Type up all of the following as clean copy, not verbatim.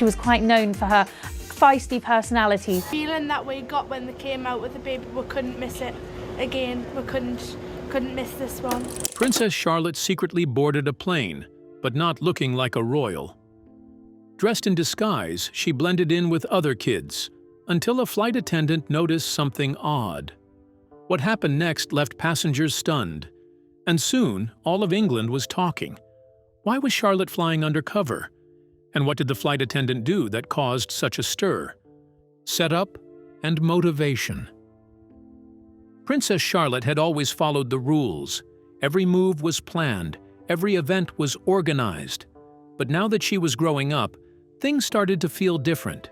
She was quite known for her feisty personality. The feeling that we got when they came out with the baby, we couldn't miss it again. We couldn't miss this one. Princess Charlotte secretly boarded a plane, but not looking like a royal. Dressed in disguise, she blended in with other kids, until a flight attendant noticed something odd. What happened next left passengers stunned, and soon all of England was talking. Why was Charlotte flying undercover? And what did the flight attendant do that caused such a stir? Setup and motivation. Princess Charlotte had always followed the rules. Every move was planned, every event was organized. But now that she was growing up, things started to feel different.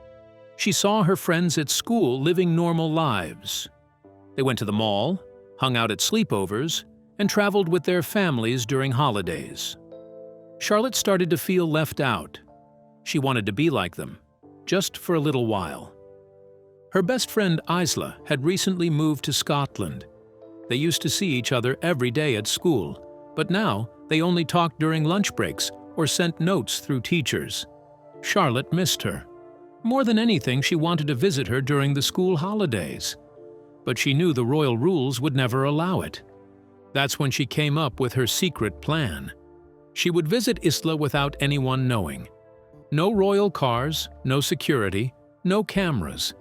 She saw her friends at school living normal lives. They went to the mall, hung out at sleepovers, and traveled with their families during holidays. Charlotte started to feel left out. She wanted to be like them, just for a little while. Her best friend Isla had recently moved to Scotland. They used to see each other every day at school, but now they only talked during lunch breaks or sent notes through teachers. Charlotte missed her. More than anything, she wanted to visit her during the school holidays. But she knew the royal rules would never allow it. That's when she came up with her secret plan. She would visit Isla without anyone knowing. No royal cars, no security, no cameras.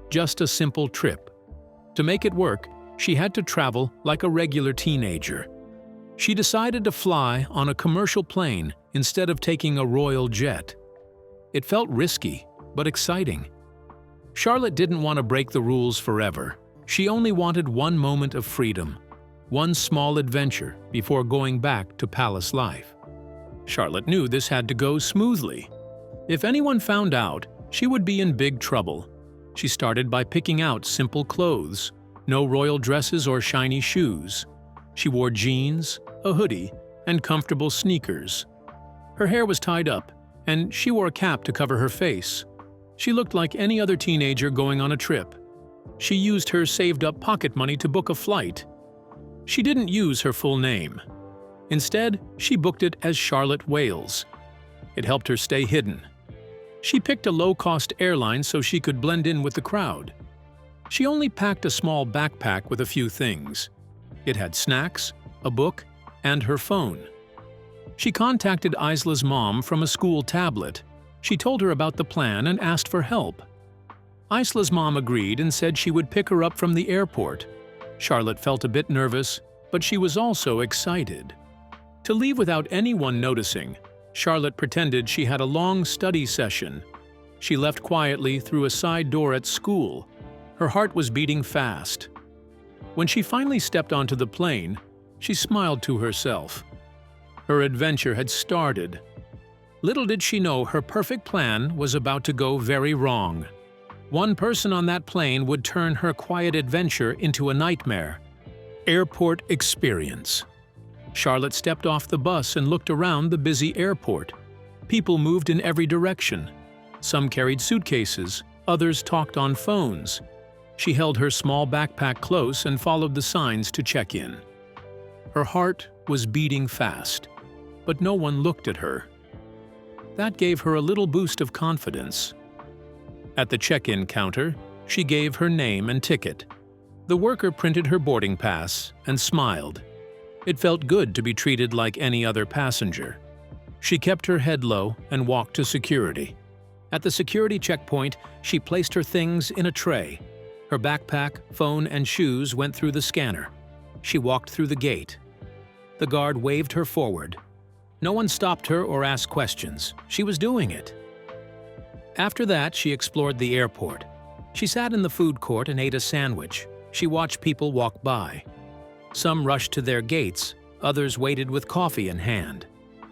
Just a simple trip. To make it work, she had to travel like a regular teenager. She decided to fly on a commercial plane instead of taking a royal jet. It felt risky, but exciting. Charlotte didn't want to break the rules forever. She only wanted one moment of freedom, one small adventure before going back to palace life. Charlotte knew this had to go smoothly. If anyone found out, she would be in big trouble. She started by picking out simple clothes, no royal dresses or shiny shoes. She wore jeans, a hoodie, and comfortable sneakers. Her hair was tied up, and she wore a cap to cover her face. She looked like any other teenager going on a trip. She used her saved-up pocket money to book a flight. She didn't use her full name. Instead, she booked it as Charlotte Wales. It helped her stay hidden. She picked a low-cost airline so she could blend in with the crowd. She only packed a small backpack with a few things. It had snacks, a book, and her phone. She contacted Isla's mom from a school tablet. She told her about the plan and asked for help. Isla's mom agreed and said she would pick her up from the airport. Charlotte felt a bit nervous, but she was also excited. To leave without anyone noticing, Charlotte pretended she had a long study session. She left quietly through a side door at school. Her heart was beating fast. When she finally stepped onto the plane, she smiled to herself. Her adventure had started. Little did she know her perfect plan was about to go very wrong. One person on that plane would turn her quiet adventure into a nightmare. Airport experience. Charlotte stepped off the bus and looked around the busy airport. People moved in every direction. Some carried suitcases, others talked on phones. She held her small backpack close and followed the signs to check in. Her heart was beating fast, but no one looked at her. That gave her a little boost of confidence. At the check-in counter, she gave her name and ticket. The worker printed her boarding pass and smiled. It felt good to be treated like any other passenger. She kept her head low and walked to security. At the security checkpoint, she placed her things in a tray. Her backpack, phone, and shoes went through the scanner. She walked through the gate. The guard waved her forward. No one stopped her or asked questions. She was doing it. After that, she explored the airport. She sat in the food court and ate a sandwich. She watched people walk by. Some rushed to their gates, others waited with coffee in hand.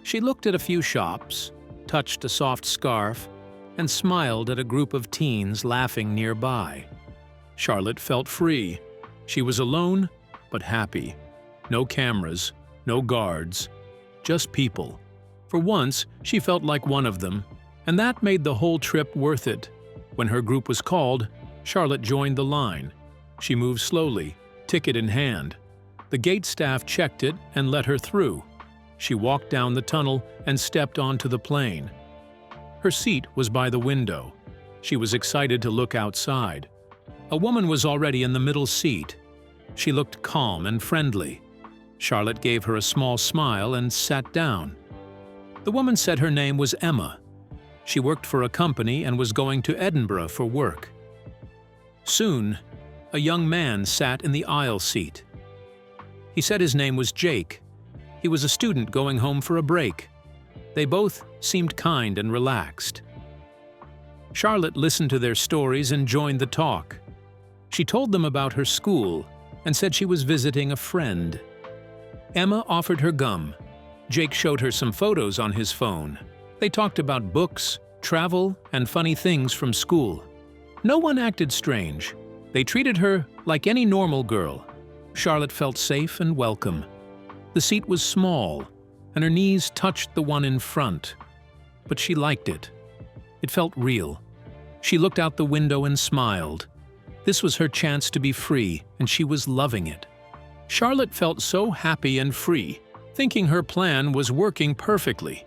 She looked at a few shops, touched a soft scarf, and smiled at a group of teens laughing nearby. Charlotte felt free. She was alone, but happy. No cameras, no guards, just people. For once, she felt like one of them, and that made the whole trip worth it. When her group was called, Charlotte joined the line. She moved slowly, ticket in hand. The gate staff checked it and let her through. She walked down the tunnel and stepped onto the plane. Her seat was by the window. She was excited to look outside. A woman was already in the middle seat. She looked calm and friendly. Charlotte gave her a small smile and sat down. The woman said her name was Emma. She worked for a company and was going to Edinburgh for work. Soon, a young man sat in the aisle seat. He said his name was Jake. He was a student going home for a break. They both seemed kind and relaxed. Charlotte listened to their stories and joined the talk. She told them about her school and said she was visiting a friend. Emma offered her gum. Jake showed her some photos on his phone. They talked about books, travel, and funny things from school. No one acted strange. They treated her like any normal girl. Charlotte felt safe and welcome. The seat was small, and her knees touched the one in front. But she liked it. It felt real. She looked out the window and smiled. This was her chance to be free, and she was loving it. Charlotte felt so happy and free, thinking her plan was working perfectly.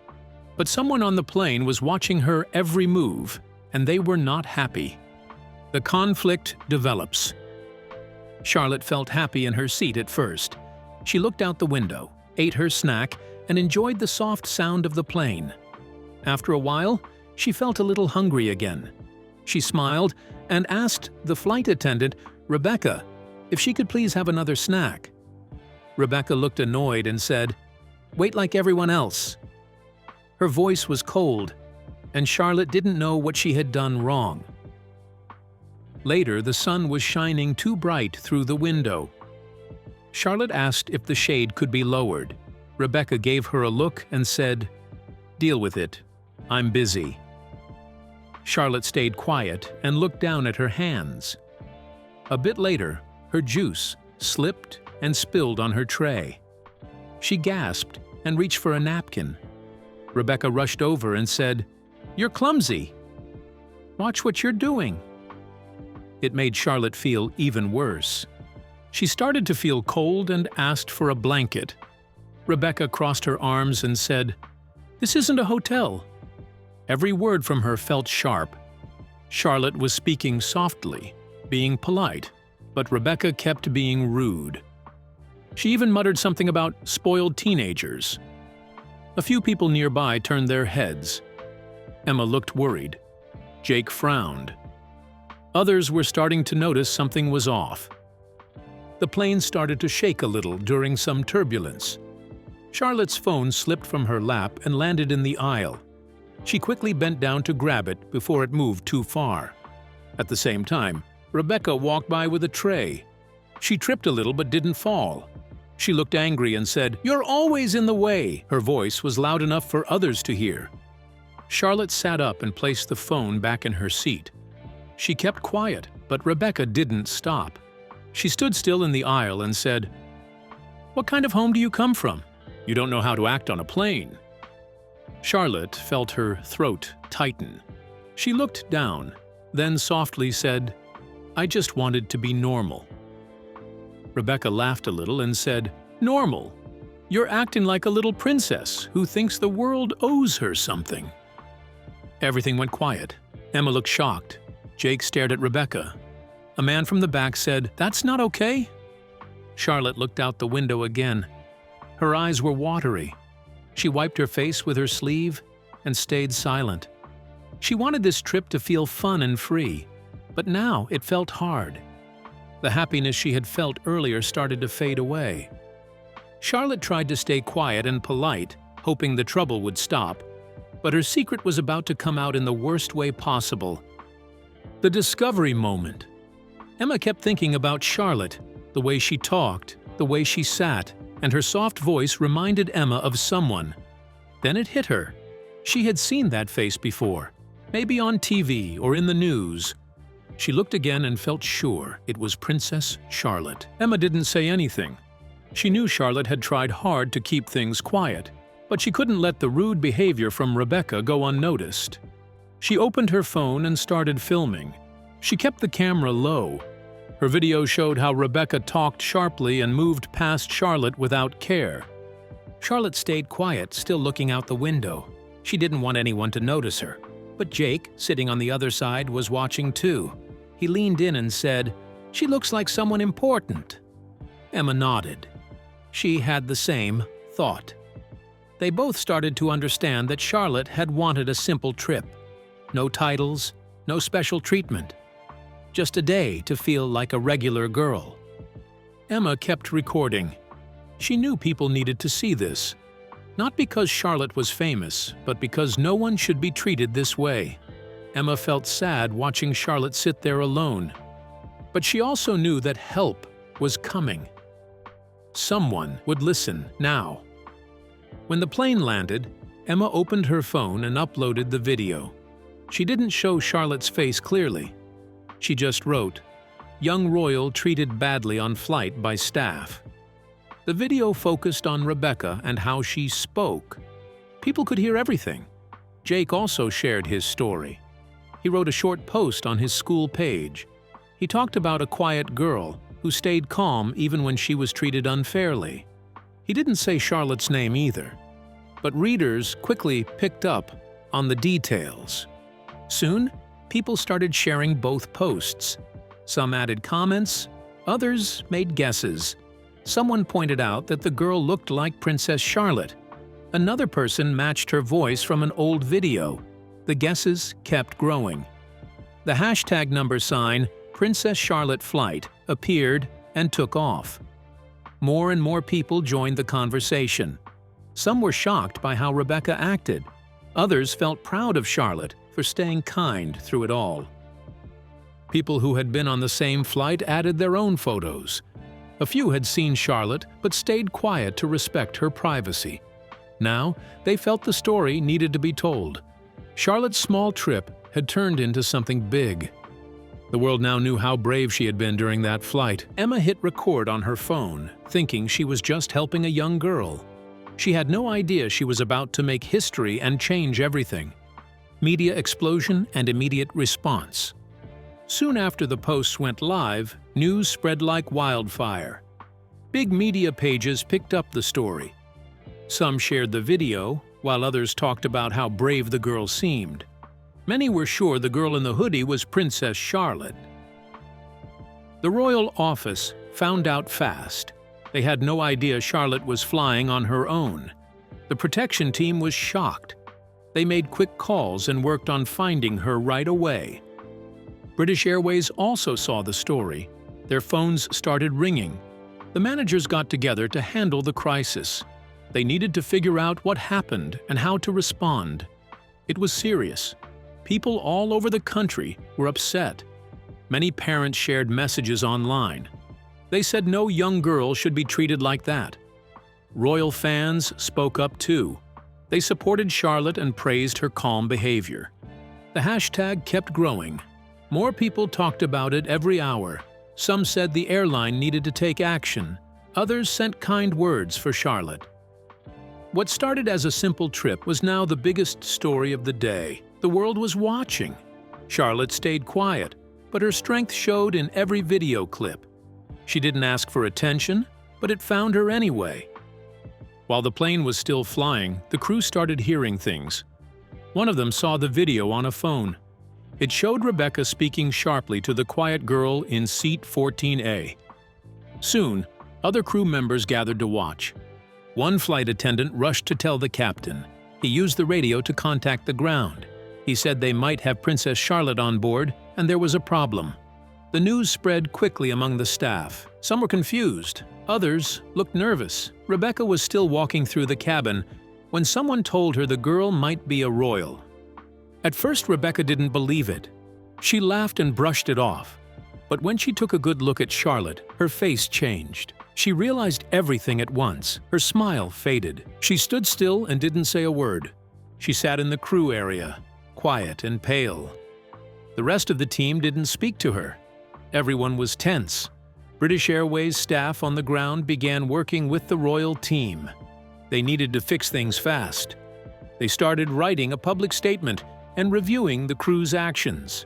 But someone on the plane was watching her every move, and they were not happy. The conflict develops. Charlotte felt happy in her seat at first. She looked out the window, ate her snack, and enjoyed the soft sound of the plane. After a while, she felt a little hungry again. She smiled and asked the flight attendant, Rebecca, if she could please have another snack. Rebecca looked annoyed and said, "Wait like everyone else." Her voice was cold, and Charlotte didn't know what she had done wrong. Later, the sun was shining too bright through the window. Charlotte asked if the shade could be lowered. Rebecca gave her a look and said, "Deal with it. I'm busy." Charlotte stayed quiet and looked down at her hands. A bit later, her juice slipped and spilled on her tray. She gasped and reached for a napkin. Rebecca rushed over and said, "You're clumsy. Watch what you're doing." It made Charlotte feel even worse. She started to feel cold and asked for a blanket. Rebecca crossed her arms and said, "This isn't a hotel." Every word from her felt sharp. Charlotte was speaking softly, being polite, but Rebecca kept being rude. She even muttered something about spoiled teenagers. A few people nearby turned their heads. Emma looked worried. Jake frowned. Others were starting to notice something was off. The plane started to shake a little during some turbulence. Charlotte's phone slipped from her lap and landed in the aisle. She quickly bent down to grab it before it moved too far. At the same time, Rebecca walked by with a tray. She tripped a little but didn't fall. She looked angry and said, "You're always in the way." Her voice was loud enough for others to hear. Charlotte sat up and placed the phone back in her seat. She kept quiet, but Rebecca didn't stop. She stood still in the aisle and said, "What kind of home do you come from? You don't know how to act on a plane." Charlotte felt her throat tighten. She looked down, then softly said, "I just wanted to be normal." Rebecca laughed a little and said, "Normal? You're acting like a little princess who thinks the world owes her something." Everything went quiet. Emma looked shocked. Jake stared at Rebecca. A man from the back said, "That's not okay." Charlotte looked out the window again. Her eyes were watery. She wiped her face with her sleeve and stayed silent. She wanted this trip to feel fun and free, but now it felt hard. The happiness she had felt earlier started to fade away. Charlotte tried to stay quiet and polite, hoping the trouble would stop, but her secret was about to come out in the worst way possible. The discovery moment. Emma kept thinking about Charlotte, the way she talked, the way she sat, and her soft voice reminded Emma of someone. Then it hit her. She had seen that face before, maybe on TV or in the news. She looked again and felt sure it was Princess Charlotte. Emma didn't say anything. She knew Charlotte had tried hard to keep things quiet, but she couldn't let the rude behavior from Rebecca go unnoticed. She opened her phone and started filming. She kept the camera low. Her video showed how Rebecca talked sharply and moved past Charlotte without care. Charlotte stayed quiet, still looking out the window. She didn't want anyone to notice her. But Jake, sitting on the other side, was watching too. He leaned in and said, "She looks like someone important." Emma nodded. She had the same thought. They both started to understand that Charlotte had wanted a simple trip. No titles, no special treatment. Just a day to feel like a regular girl. Emma kept recording. She knew people needed to see this. Not because Charlotte was famous, but because no one should be treated this way. Emma felt sad watching Charlotte sit there alone. But she also knew that help was coming. Someone would listen now. When the plane landed, Emma opened her phone and uploaded the video. She didn't show Charlotte's face clearly. She just wrote, "Young royal treated badly on flight by staff." The video focused on Rebecca and how she spoke. People could hear everything. Jake also shared his story. He wrote a short post on his school page. He talked about a quiet girl who stayed calm even when she was treated unfairly. He didn't say Charlotte's name either, but readers quickly picked up on the details. Soon, people started sharing both posts. Some added comments, others made guesses. Someone pointed out that the girl looked like Princess Charlotte. Another person matched her voice from an old video. The guesses kept growing. The hashtag number sign, Princess Charlotte Flight, appeared and took off. More and more people joined the conversation. Some were shocked by how Rebecca acted. Others felt proud of Charlotte for staying kind through it all. People who had been on the same flight added their own photos. A few had seen Charlotte but stayed quiet to respect her privacy. Now, they felt the story needed to be told. Charlotte's small trip had turned into something big. The world now knew how brave she had been during that flight. Emma hit record on her phone, thinking she was just helping a young girl. She had no idea she was about to make history and change everything. Media explosion and immediate response. Soon after the posts went live, news spread like wildfire. Big media pages picked up the story. Some shared the video, while others talked about how brave the girl seemed. Many were sure the girl in the hoodie was Princess Charlotte. The royal office found out fast. They had no idea Charlotte was flying on her own. The protection team was shocked. They made quick calls and worked on finding her right away. British Airways also saw the story. Their phones started ringing. The managers got together to handle the crisis. They needed to figure out what happened and how to respond. It was serious. People all over the country were upset. Many parents shared messages online. They said no young girl should be treated like that. Royal fans spoke up too. They supported Charlotte and praised her calm behavior. The hashtag kept growing. More people talked about it every hour. Some said the airline needed to take action. Others sent kind words for Charlotte. What started as a simple trip was now the biggest story of the day. The world was watching. Charlotte stayed quiet, but her strength showed in every video clip. She didn't ask for attention, but it found her anyway. While the plane was still flying, the crew started hearing things. One of them saw the video on a phone. It showed Rebecca speaking sharply to the quiet girl in seat 14A. Soon, other crew members gathered to watch. One flight attendant rushed to tell the captain. He used the radio to contact the ground. He said they might have Princess Charlotte on board, and there was a problem. The news spread quickly among the staff. Some were confused. Others looked nervous. Rebecca was still walking through the cabin when someone told her the girl might be a royal. At first, Rebecca didn't believe it. She laughed and brushed it off. But when she took a good look at Charlotte, her face changed. She realized everything at once. Her smile faded. She stood still and didn't say a word. She sat in the crew area, quiet and pale. The rest of the team didn't speak to her. Everyone was tense. British Airways staff on the ground began working with the royal team. They needed to fix things fast. They started writing a public statement and reviewing the crew's actions.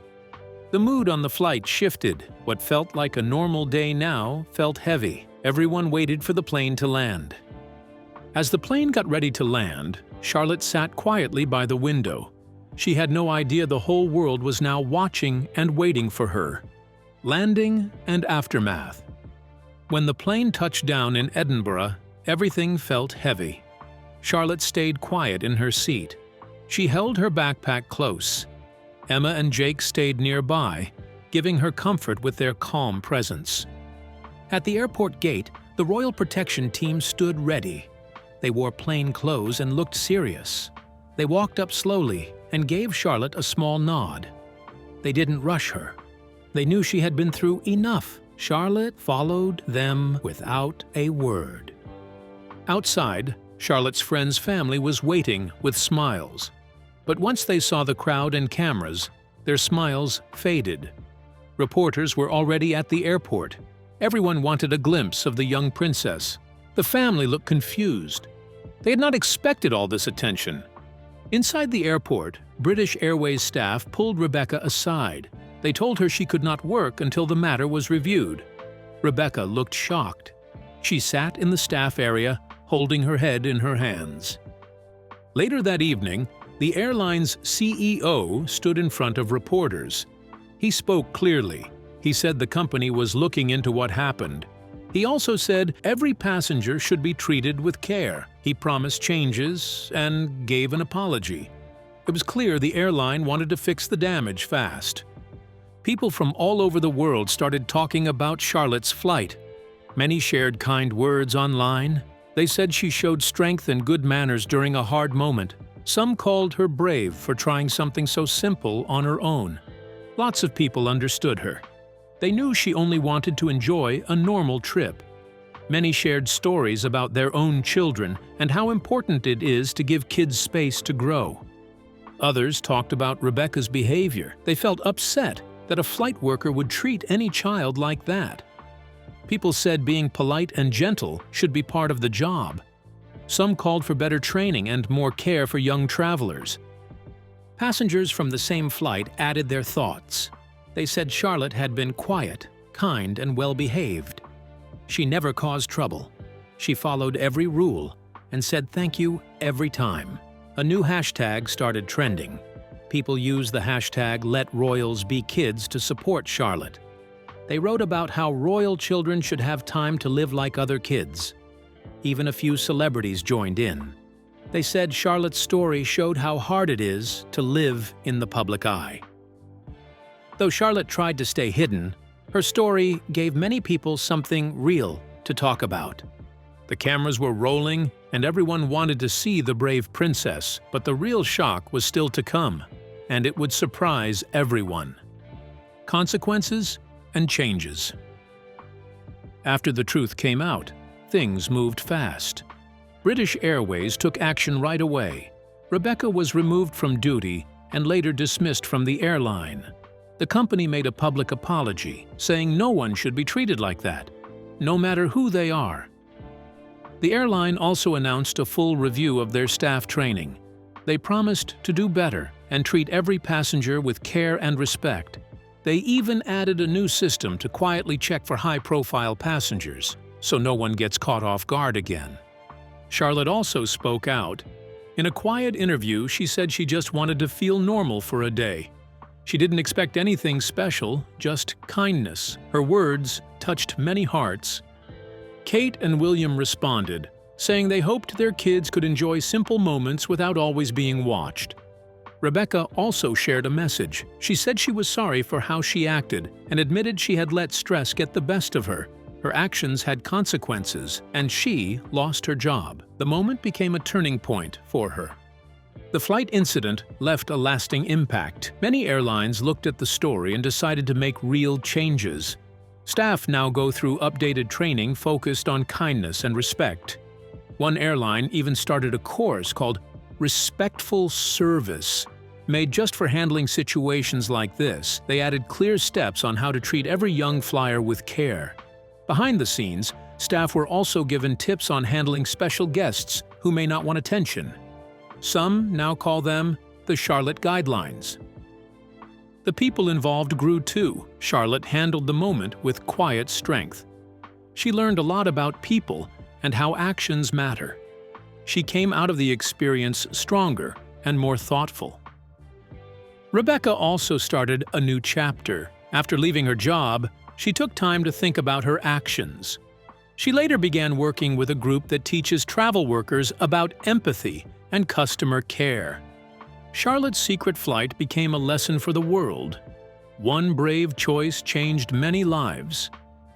The mood on the flight shifted. What felt like a normal day now felt heavy. Everyone waited for the plane to land. As the plane got ready to land, Charlotte sat quietly by the window. She had no idea the whole world was now watching and waiting for her. Landing and aftermath. When the plane touched down in Edinburgh, everything felt heavy. Charlotte stayed quiet in her seat. She held her backpack close. Emma and Jake stayed nearby, giving her comfort with their calm presence. At the airport gate, the Royal Protection Team stood ready. They wore plain clothes and looked serious. They walked up slowly and gave Charlotte a small nod. They didn't rush her. They knew she had been through enough. Charlotte followed them without a word. Outside, Charlotte's friend's family was waiting with smiles. But once they saw the crowd and cameras, their smiles faded. Reporters were already at the airport. Everyone wanted a glimpse of the young princess. The family looked confused. They had not expected all this attention. Inside the airport, British Airways staff pulled Rebecca aside. They told her she could not work until the matter was reviewed. Rebecca looked shocked. She sat in the staff area, holding her head in her hands. Later that evening, the airline's CEO stood in front of reporters. He spoke clearly. He said the company was looking into what happened. He also said every passenger should be treated with care. He promised changes and gave an apology. It was clear the airline wanted to fix the damage fast. People from all over the world started talking about Charlotte's flight. Many shared kind words online. They said she showed strength and good manners during a hard moment. Some called her brave for trying something so simple on her own. Lots of people understood her. They knew she only wanted to enjoy a normal trip. Many shared stories about their own children and how important it is to give kids space to grow. Others talked about Rebecca's behavior. They felt upset that a flight worker would treat any child like that. People said being polite and gentle should be part of the job. Some called for better training and more care for young travelers. Passengers from the same flight added their thoughts. They said Charlotte had been quiet, kind, and well-behaved. She never caused trouble. She followed every rule and said thank you every time. A new hashtag started trending. People used the hashtag #LetRoyalsBeKids to support Charlotte. They wrote about how royal children should have time to live like other kids. Even a few celebrities joined in. They said Charlotte's story showed how hard it is to live in the public eye. Though Charlotte tried to stay hidden, her story gave many people something real to talk about. The cameras were rolling, and everyone wanted to see the brave princess, but the real shock was still to come, and it would surprise everyone. Consequences and changes. After the truth came out, things moved fast. British Airways took action right away. Rebecca was removed from duty and later dismissed from the airline. The company made a public apology, saying no one should be treated like that, no matter who they are. The airline also announced a full review of their staff training. They promised to do better and treat every passenger with care and respect. They even added a new system to quietly check for high-profile passengers, so no one gets caught off guard again. Charlotte also spoke out. In a quiet interview, she said she just wanted to feel normal for a day. She didn't expect anything special, just kindness. Her words touched many hearts. Kate and William responded, saying they hoped their kids could enjoy simple moments without always being watched. Rebecca also shared a message. She said she was sorry for how she acted and admitted she had let stress get the best of her. Her actions had consequences, and she lost her job. The moment became a turning point for her. The flight incident left a lasting impact. Many airlines looked at the story and decided to make real changes. Staff now go through updated training focused on kindness and respect. One airline even started a course called Respectful Service. Made just for handling situations like this, they added clear steps on how to treat every young flyer with care. Behind the scenes, staff were also given tips on handling special guests who may not want attention. Some now call them the Charlotte Guidelines. The people involved grew too. Charlotte handled the moment with quiet strength. She learned a lot about people and how actions matter. She came out of the experience stronger and more thoughtful. Rebecca also started a new chapter. After leaving her job, she took time to think about her actions. She later began working with a group that teaches travel workers about empathy and customer care. Charlotte's secret flight became a lesson for the world. One brave choice changed many lives.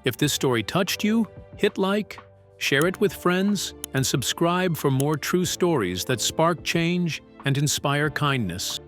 If this story touched you, hit like, share it with friends, and subscribe for more true stories that spark change and inspire kindness.